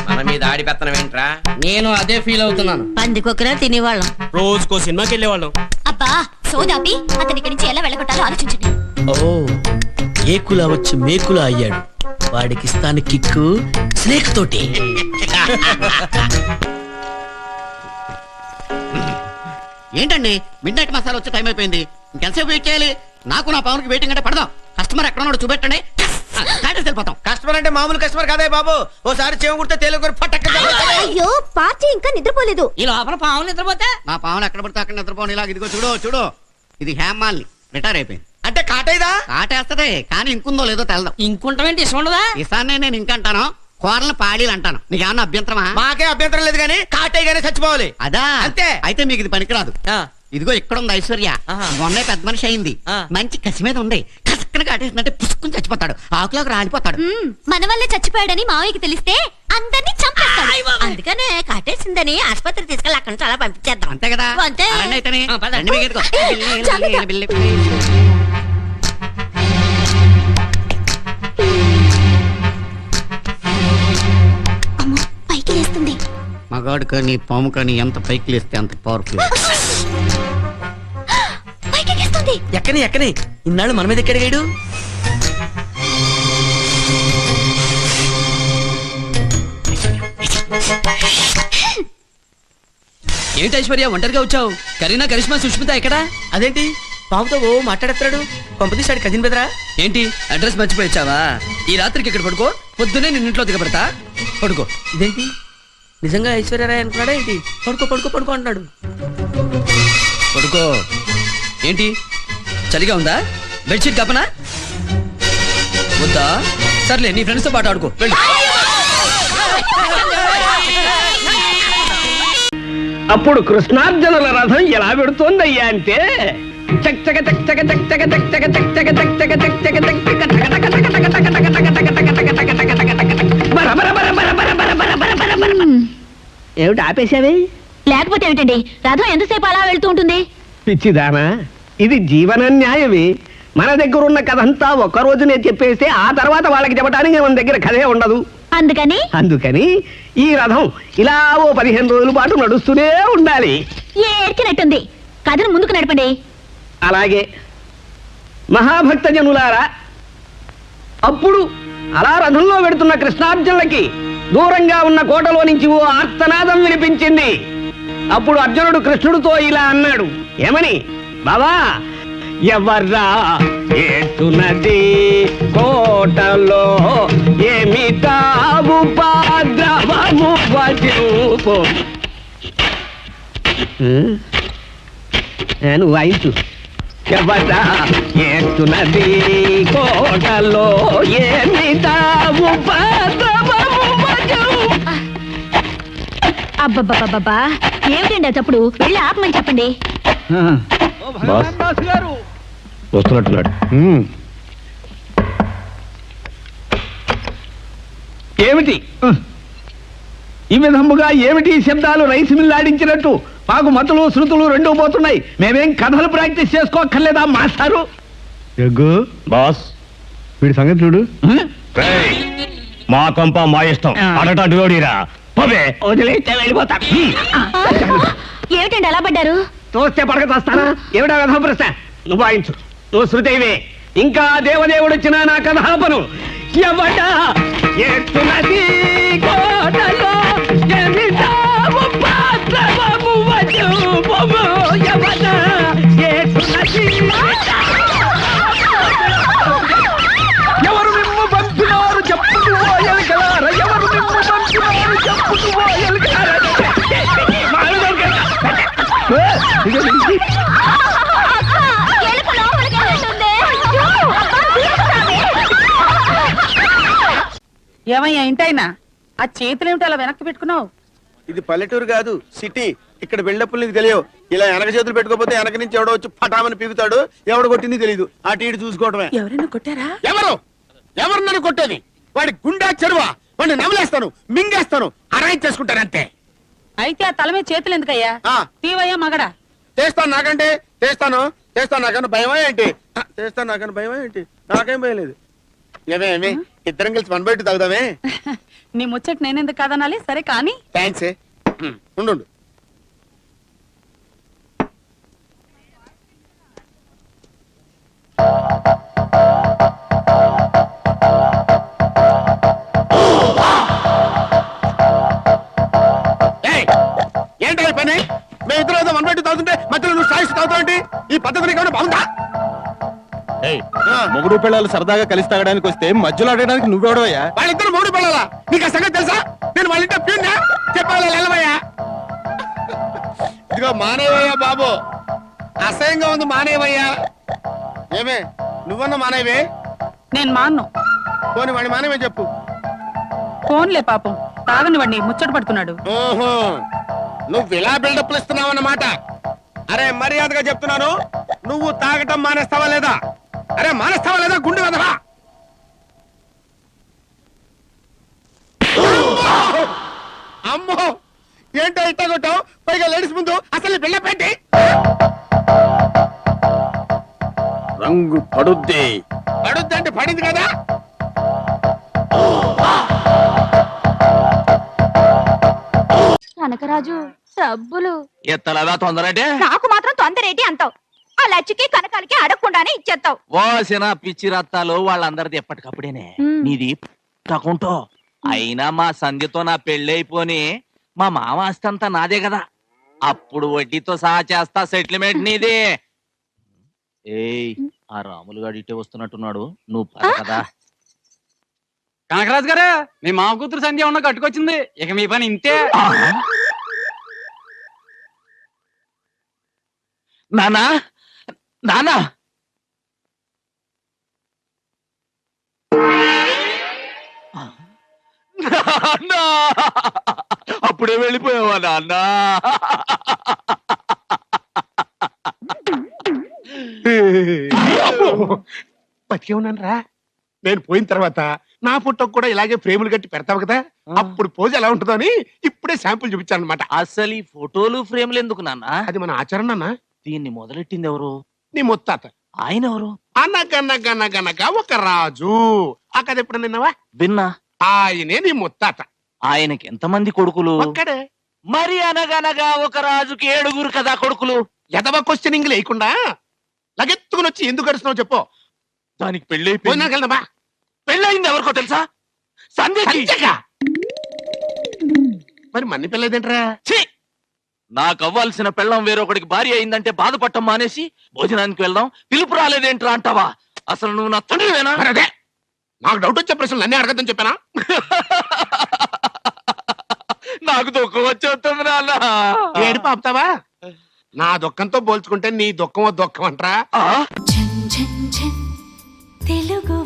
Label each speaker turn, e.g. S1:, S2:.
S1: మన మీద ఆడి పెత్తనం ఏంట్రా?
S2: నేను అదే ఫీల్ అవుతున్నాను.
S3: పందికొక్కరా తినేవాళ్ళం,
S4: రోజుకో సినిమాకి వెళ్ళేవాళ్ళం.
S5: అబ్బా సోదాపి అతని ఇక్కడి నుంచి ఎలా వెళ్ళగొట్టాలో ఆలోచించండి.
S2: ఓ ఏకులా వచ్చి మేకులా అయ్యాడు. వాడికి ఇస్తాను కిక్కు స్నేక్ తోటి.
S6: ఏంటండి మిడ్ నైట్ మసాలా వచ్చే టైం అయిపోయింది, ఇంకెంతసేపు వెయిట్ చేయాలి? నాకు నా పవన్కి వెయిటింగ్ అంటే పడదాం. కస్టమర్ ఎక్కడ ఉన్నాడో చూపెట్టండి, వెళ్ళిపోతాం.
S1: కస్టమర్ అంటే మామూలు కస్టమర్ కాదే బాబు. ఓసారి చేమ కుడితే తేలిక పట్టక.
S5: అయ్యో పార్టీ ఇంకా నిద్రపోలేదు.
S3: ఈ లోపల పావులు నిద్రపోతే
S6: నా పవన్ ఎక్కడ పడితే అక్కడ నిద్రపోని. ఇలాగ ఇదిగో చూడు చూడు, ఇది హేమాల్ని రిటైర్ అయిపోయింది.
S1: అంటే కాటైదా?
S6: కాటేస్తదే కానీ ఇంకుందో లేదో తెలదాం.
S3: ఇంకుంటామేంటి ఇష్టం ఉండదా?
S6: ఈసారి నేను ఇంకంటాను, కూరలు పాడీలు అంటాను. నీకేమన్నా అభ్యంతరమా?
S1: మాకే అభ్యంతరం లేదు కానీ కాటై గానే చచ్చిపోవాలి.
S6: అదా
S1: అంతే.
S6: అయితే మీకు ఇది పనికిరాదు. ఇదిగో ఇక్కడ ఉంది ఐశ్వర్య, మొన్నే పెద్ద మనిషి అయింది, మంచి కసి మీద ఉంది. కసక్కన కాటేసిందంటే పుసుకుని చచ్చిపోతాడు, ఆకులోకి రాలిపోతాడు.
S5: మన వల్లే చచ్చిపోయాడని మావయ్యకి తెలిస్తే అందరినీ చంపేస్తాడు.
S3: అందుకనే కాటేసిందని ఆసుపత్రి తీసుకెళ్ళి అక్కడ చాలా పంపించేద్దాం.
S6: అంతే కదా?
S3: అంతే.
S6: రండి అయితేనే. రండి మీకు ఎత్తుకో.
S5: జాగ్రత్త.
S6: బిల్లి.
S5: అమ్మో పైకి లేస్తుంది.
S6: మగాడు కానీ పాము కానీ ఎంత పైకి లేస్తే అంత పవర్ఫుల్.
S5: పైకి లేస్తుంది.
S2: ఎక్కని ఎక్కని ఇన్నాళ్ళు మన మీద ఎక్కడిగాడు.
S7: ఏంటి ఐశ్వర్య ఒంటరిగా వచ్చావు? కరీనా కరిష్మా సుష్మిత ఎక్కడా?
S2: అదేంటి పాముతో ఓ మాట్లాడేస్తాడు. పంపదీశాడు కజిన్ బెదరా.
S7: ఏంటి అడ్రస్ మర్చిపోయి వచ్చావా? ఈ రాత్రికి ఇక్కడ పడుకో, పొద్దునే నేను ఇంట్లో దిగబడతా. పడుకో.
S2: ఇదేంటి నిజంగా ఐశ్వర్యరాయ్ అనుకున్నాడా ఏంటి? పడుకో పడుకో పడుకో అంటున్నాడు.
S7: పడుకో. ఏంటి చలిగా ఉందా? బెడ్షీట్ కప్పనా? వద్దా? సర్లే నీ ఫ్రెండ్స్ తో పాటు ఆడుకో. వెళ్ళు.
S8: అప్పుడు కృష్ణార్జునుల రథం ఎలా పెడుతోందయ్యా అంటే ఏమిటి ఆపేశావే?
S5: లేకపోతే ఏమిటండి, రథం ఎంతసేపు అలా వెళ్తూ ఉంటుంది?
S8: పిచ్చిదానా, ఇది జీవన న్యాయమే. మన దగ్గర ఉన్న కథంతా ఒక్క రోజునే చెప్పేస్తే ఆ తర్వాత వాళ్ళకి చెప్పడానికి మన దగ్గర కథే ఉండదు. అందుకని ఈ రథం ఇలా ఓ 15 రోజుల పాటు నడుస్తూనే ఉండాలి.
S5: ఏడ్చినట్టుంది, కథను ముందుకు నడపండి.
S8: అలాగే మహాభక్త జనులారా, అప్పుడు అలా రథంలో వెడుతున్న కృష్ణార్జునులకి దూరంగా ఉన్న కోటలో నుంచి ఓ ఆర్తనాదం వినిపించింది. అప్పుడు అర్జునుడు కృష్ణుడితో ఇలా అన్నాడు, ఏమని? బావా ఎవర్రా ఏటున్నది కోటలో, ఏమిటావు పాద్రవము వజూపు. నువ్వు వాయించు. ఎవర్రా ఏటున్నది కోటలో, ఏమిటావు పాద్రవము వజూపు.
S5: అబ్బబ్బబ్బబ్బా ఏమిటండి అప్పుడు? వెళ్ళి ఆపమని చెప్పండి.
S8: వస్తున్నట్టున్నాడు. ఏమిటి ఈ విధముగా ఏమిటి శబ్దాలు? రైస్ మిల్లాడించినట్టు మాకు మతులు శృతులు రెండూ పోతున్నాయి. మేమేం కథలు ప్రాక్టీస్ చేసుకోక్కర్లేదా మాస్టారు?
S9: బాస్ వీడి సంగతి చూడు. మా కొంప మా ఇష్టం అడటోడిరా.
S8: వదిలేస్తే వెళ్ళిపోతా.
S5: ఏమిటండి అలా పడ్డారు?
S8: తోస్తే పడక తోస్తానా? ఏమిటా కథ ప్రశ్న? నువ్వు వాయించు, నువ్వు శృతైవే. ఇంకా దేవదేవుడు వచ్చినా నా కథాపను. ఎవడా ఎత్తునది కోటలో, ఎమిటావు పాత్రవము వజూపము. ఎవడా ఎత్తునది. ఎవరు మిమ్ము పంపినారు చెప్పుకు పోయలుగలార, ఎవరు మిమ్ము పంపినారు చెప్పుకు పోయలుగలార.
S10: ఏమయ్యా ఇంటైనా ఆ చేతులు ఏమిటి అలా వెనక్కి పెట్టుకున్నావు?
S1: ఇది పల్లెటూరు కాదు, సిటీ. ఇక్కడ బిల్డప్లు నీకు తెలియవు. ఇలా వెనక చేతులు పెట్టుకోపోతే వెనక నుంచి ఎవడో వచ్చి పటామని పీగుతాడు. ఎవడు కొట్టింది తెలీదు. అటు ఇటు చూసుకోవడమే.
S10: ఎవరైనా కొట్టారా?
S1: ఎవరు నన్ను కొట్టేది? వాడి గుండా చెరువా? వాడిని నమలేస్తాను, మింగేస్తాను, అరేంజ్ చేసుకుంటాను అంతే.
S10: అయితే ఆ తల మీద చేతులు ఎందుకయ్యా? తీవయ్యా మగడా.
S1: చేస్తాను నాకంటే చేస్తాను. నాకన్నా భయమా ఏంటి? చేస్తాను నాకన్నా భయమా ఏంటి? నాకేం భయం లేదు. ఏమే ఇద్దరం కలిసి 1/2 తాగుదామే.
S10: నీ ముచ్చట నేనెందుకు కాదనాలి? సరే కానీ
S1: థ్యాంక్స్. ఉండు. ఏంటో పని? మేము ఇద్దరు ఏదో 1/2 తాగుతుంటే మధ్యలో నువ్వు సాయిస్ తాగుతావు. ఈ పద్ధతి నీకు ఏమైనా బాగుందా?
S4: మొగుడు పిల్లలు సరదాగా కలిసి తాగడానికి వస్తే మధ్యలో ఆడడానికి నువ్వెవడవయ్యా?
S1: వాళ్ళిద్దరు మూడు పిల్లలా? నీకు ఆ సంగతి తెలుసా? నేను వాళ్ళ ఇంట్లో ప్యూన్నా చెప్పాలి వెళ్ళవయ్యా. ఇదిగో మానేవయ్యా బాబు, అసహ్యంగా ఉంది మానేవయ్యా. ఏమే నువ్వన్నా మానేవే?
S10: నేను మాన్ను.
S1: పోనీ వాడి మానేవే చెప్పు.
S10: ఫోన్లే పాపం, తాగని వాడిని ముచ్చట పడుతున్నాడు.
S1: ఓహో, నువ్వు ఇలా బిల్డప్లు ఇస్తున్నావు అన్నమాట. అరే మర్యాదగా చెప్తున్నాను, నువ్వు తాగటం మానేస్తావా లేదా? అరే మానేస్తావా లేదా? గుండె వదరా. అమ్మో ఏంటో ఇట్టా కొట్టావు, పైగా లేడీస్ ముందు. అసలు బిళ్ళ పెట్టి
S4: రంగు పడుద్ది.
S1: పడుద్ది అంటే పడింది కదా.
S5: కనకరాజు డబ్బులు
S4: ఎత్తలదా తొందరంటే?
S5: నాకు మాత్రం తొందరేటి అంటావు. ఆ లచ్చికి కనకాలకి అడగకుండానే ఇచ్చేస్తావు.
S4: ఓసిన పిచ్చి రత్తాలు వాళ్ళందరిది ఎప్పటికప్పుడేనే. నీది తకుంటో. అయినా మా సంధ్యతో నా పెళ్ళైపోని మా మామ ఆస్తంతా నాదే కదా. అప్పుడు వడ్డీతో సహా చేస్తా సెటిల్మెంట్ నీది. ఏయ్ ఆ రాములు గారు ఇటే వస్తున్నట్టున్నాడు, నువ్వు పద కదా.
S11: కనకరాజు గారు, మీ మామ కూతురు సంధ్య ఉన్న కట్టుకొచ్చింది. ఇక మీ పని ఇంతే.
S4: నానా నానా నాన్నా! అప్పుడే వెళ్ళిపోయావా నాన్నా?
S1: బతికే ఉన్నాను రా. నేను పోయిన తర్వాత నా పుట్టకు కూడా ఇలాగే ఫ్రేములు కట్టి పెడతావు కదా, అప్పుడు పోజ్ ఎలా ఉంటుందో అని ఇప్పుడే శాంపుల్ చూపించాను అనమాట.
S4: అసలు ఈ ఫోటోలు ఫ్రేమ్లు ఎందుకు నాన్నా?
S1: అది మన ఆచరణ అన్న.
S4: దీన్ని మొదలెట్టింది ఎవరు?
S1: నీ ముత్తాత.
S4: ఆయన ఎవరు?
S1: అనగనగనగనగా ఒక రాజు. ఆ కథ ఎప్పుడు నిన్నవా?
S4: విన్నా.
S1: ఆయనే నీ ముత్తాత.
S4: ఆయనకి ఎంతమంది కొడుకులు?
S1: ఒక్కడే.
S4: మరి అనగనగా ఒక రాజుకి 7 కదా కొడుకులు.
S1: ఎదవ క్వశ్చనింగ్ లేకుండా లగెత్తుకుని వచ్చి ఎందుకు గడుస్తున్నావు చెప్పు.
S4: దానికి పెళ్ళైపోయింది.
S1: పోయినాకెళ్దామా?
S4: పెళ్ళయింది ఎవరికో తెలుసా? సంధ్యకి.
S1: మరి మన్ని పిల్లదేంట్రా?
S4: ఛీ! నాకు అవ్వాల్సిన పెళ్ళం వేరొకడికి భార్య అయిందంటే బాధపడటం మానేసి భోజనానికి వెళ్దాం పిలుపు రాలేదేంట్రా అంటావా? అసలు నువ్వు నా తండ్రివేనా?
S1: అదే నాకు డౌట్ వచ్చే ప్రశ్నలు అన్నీ అడగద్దని చెప్పానా?
S4: నాకు దుఃఖం వచ్చేస్తుంది నాన్న.
S1: ఏడుపు ఆపుతావా? నా దుఃఖంతో పోల్చుకుంటే నీ దుఃఖం దుఃఖం అంటరా?
S5: తెలుగు